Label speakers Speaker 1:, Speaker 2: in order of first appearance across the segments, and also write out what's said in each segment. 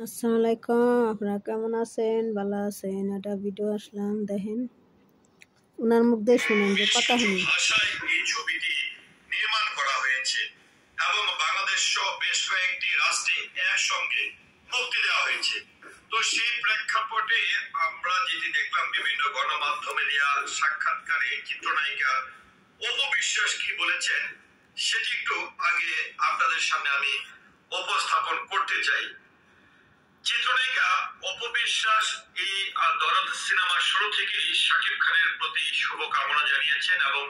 Speaker 1: আসসালামু আলাইকুম। আপনারা কেমন আছেন? ভালো আছেন? একটা ভিডিও আসলাম, দেখেন ওনার মুখ দিয়ে শুনেন যে কথা শুনি।
Speaker 2: ভাষায় এই ছবিটি নির্মাণ করা হয়েছে এবং বাংলাদেশ সহ বেশ কয়েকটি রাষ্ট্রে একসঙ্গে মুক্তি দেওয়া হয়েছে। তো সেই প্রেক্ষাপটে আমরা যেটি দেখলাম বিভিন্ন গণমাধ্যমে দেওয়া সাক্ষাৎকারে চিত্রনায়িকা অপু বিশ্বাস কি বলেছেন সেটি একটু আগে আপনাদের সামনে আমি উপস্থাপন করতে চাই। চিত্রনায়িকা অপু বিশ্বাস এই দরদ সিনেমার শুরু থেকেই শাকিব খানের প্রতি শুভকামনা জানিয়েছেন এবং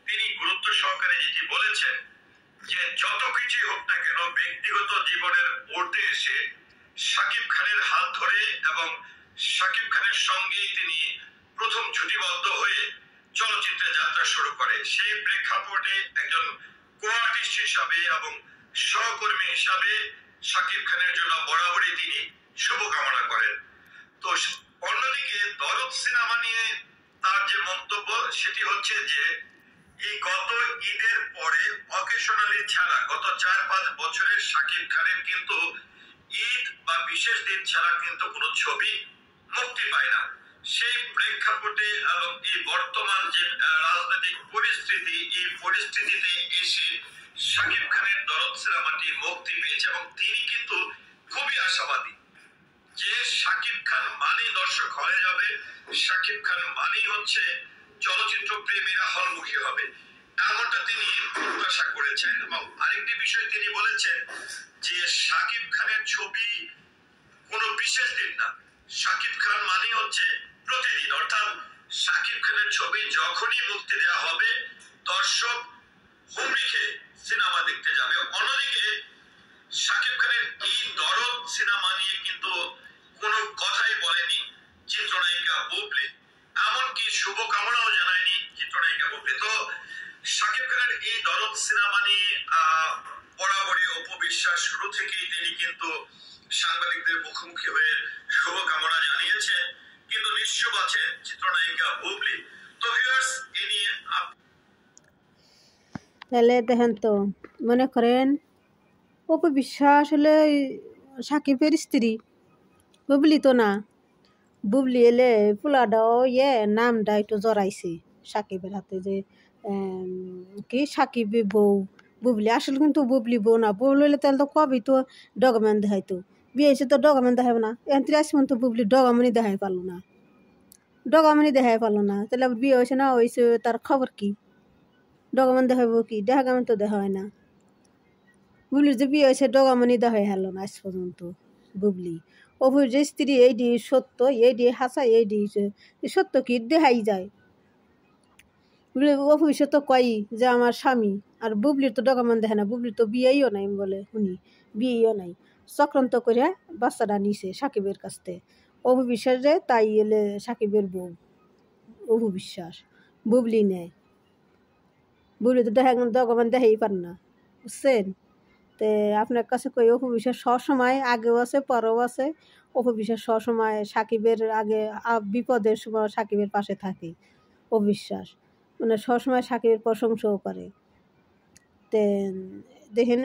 Speaker 2: তিনি গুরুত্ব সহকারে যেটি বলেছেন যে যত কিছুই হোক না কেন ব্যক্তিগত জীবনের ঊর্ধ্বে এসে শাকিব খানের হাত ধরে এবং শাকিব খানের সঙ্গেই তিনি প্রথম জুটিবদ্ধ হয়ে চলচ্চিত্রে যাত্রা শুরু করে। সেই প্রেক্ষাপটে একজন কো আর্টিস্ট হিসাবে এবং সহকর্মী হিসাবে শাকিব খানের জন্য বরাবরই তিনি শুভকামনা করেন। তো অন্যদিকে দরদ সিনেমা নিয়ে তার যে মন্তব্য সেটি হচ্ছে যে এই গত ঈদের পরে অকেশনালি ছাড়া গত 4-5 বছরের শাকিব খানের কিন্তু ঈদ বা বিশেষ দিন ছাড়া কিন্তু কোনো ছবি মুক্তি পায় না। সেই প্রেক্ষাপটে এবং এই বর্তমান যে রাজনৈতিক পরিস্থিতি, এই পরিস্থিতিতে এসে শাকিব খানের দরদ সিনেমাটি মুক্তি পেয়েছে এবং তিনি কিন্তু খুবই আশাবাদী যে শাকিব খান মানেই দর্শক হয়ে যাবে, শাকিব খান মানেই হচ্ছে চলচ্চিত্র প্রেমীরা হলমুখী হবে, এমনটা তিনি প্রত্যাশা করেছেন। এবং আরেকটি বিষয় তিনি বলেছেন যে শাকিব খানের ছবি কোনো বিশেষ দিন না, শাকিব খান মানেই হচ্ছে প্রতিদিন, অর্থাৎ শাকিব খানের ছবি যখনই মুক্তি দেওয়া হবে দর্শক হুমড়ি খেয়ে সিনেমা দেখতে যাবে। অন্যদিকে শাকিব খানের এই দরদ সিনেমা নিয়ে কিন্তু কোনো কথাই বলেনি চিত্রনায়িকা বুবলি, এমনকি শুভকামনাও জানায়নি চিত্রনায়িকা বুবলি। তো শাকিব খানের এই দরদ সিনেমা নিয়ে বরাবরই অপু বিশ্বাস শুরু থেকেই তিনি কিন্তু সাংবাদিকদের মুখোমুখি হয়ে শুভকামনা জানিয়েছেন, কিন্তু নিশ্চুপ আছেন চিত্রনায়িকা বুবলি। তো ভিউয়ার্স, এ নিয়ে
Speaker 1: তাহলে দেখেন তো, মনে করেন অপু বিশ্বাস হলে সাকিবের স্ত্রী, বুবলি তো না। বুবলি এলে পোলাটাও নামটা একটু জড়াইছে সাকিবের হাতে, যে কি সাকিব বউ বুবলি, আসলে কিন্তু বুবলি বউ না। বউ লইলে তাহলে তো কবি তো ডকুমেন্ট দেখাইতো, বিয়ে হয়েছে তো ডকুমেন্ট দেখাবো না। এনত্রি আসবেন তো বুবলি ডকুমেন্টই দেখাই পারলো না, ডকুমেন্টই দেখাই পারলো না। তাহলে আবার বিয়ে হয়েছে না হয়েছে তার খবর কি? ডকুমেন্ট দেখাবো কি? ডকুমেন্ট তো দেখা হয় না। বুবলির যে বিয়ে হয়েছে ডকুমেন্টই দেখাই হলো না আজ পর্যন্ত। বুবলি অপুর যে স্ত্রী, এইটি সত্য, এইটি হাসা, এইটি সত্য কি দেখাই যায়। অপু বিশ্বাস তো কই যে আমার স্বামী, আর বুবলির তো ডকুমেন্ট দেখে না। বুবলির তো বিয়েও নাই বলে শুনি, বিয়েও নাই। চক্রান্ত করে বাচ্চাটা নিছে সাকিবের কাছ থেকে। অপু বিশ্বাস যে তাই এলে সাকিবের বউ অপু বিশ্বাস, বুবলি নেয়। বুবলি তো ডকুমেন্ট দেখাই পার না, বুঝছেন? তে আপনার কাছে কই অপু বিশ্বাস সবসময় আগেও আছে পরেও আছে। অপু বিশ্বাস সবসময় সাকিবের আগে বিপদের সময় সাকিবের পাশে থাকে। অপু বিশ্বাস মানে সবসময় সাকিবের প্রশংসাও করে। তে দেখেন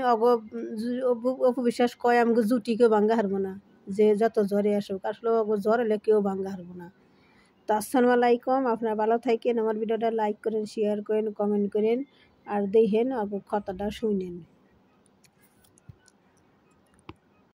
Speaker 1: অপু বিশ্বাস কয় আমাকে জুটি কেউ ভাঙ্গা হারবো না, যে যত জ্বরে আসুক। আসলে জ্বর এলে কেউ ভাঙ্গা হারবো না। তো আসসালামু আলাইকুম, আপনারা ভালো থাকেন। আমার ভিডিওটা লাইক করেন, শেয়ার করেন, কমেন্ট করেন, আর দেখেন কথাটা শুনেন।